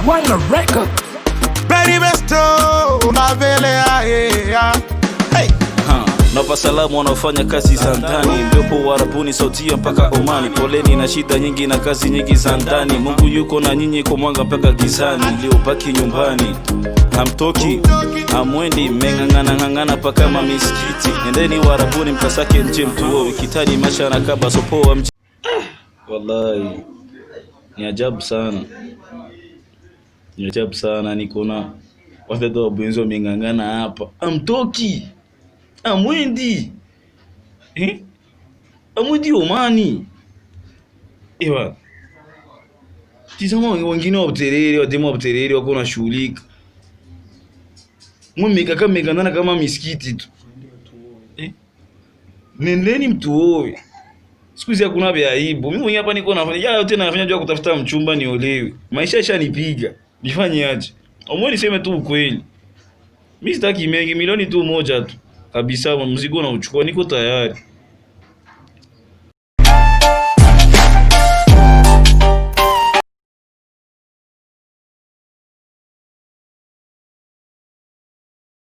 Wanga record. Ready besto, mavele ya. Hey. Napa salamu wanaofanya kazi za ndani, mdopo Uarabuni sautia mpaka Omani. Poleni na shida nyingi na kazi nyingi za ndani. Mungu yuko na nyinyi kwa mwanga mpaka gizani. Liobaki nyumbani hamtoki, hamwendi, mmeng'ang'ana paka mamisikiti. Nendeni Uarabuni mkasake nje mtuowe, kitani masha na kaba sopoa mchi. Wallahi ni ajabu sana, ni ajabu sana. Niko na watoto wabenzo mmeng'ang'ana hapa, hamtoki, amwendi amwendi Omani. Ewa tizama wengine wa buterere, wademu wa buterere wako na shughulika. Mwemeka mmekandana kama misikiti tu. Nendeni mtuowe. Siku hizi hakuna vya aibu. Mimi hapa niko nafanya yale yote nafanya jua kutafuta mchumba niolewe. Maisha yashanipiga. Nifanye aje? Omwe niseme tu ukweli. Mimi sitaki mengi, milioni tu moja tu. Kabisa mzigo na uchukua, niko tayari.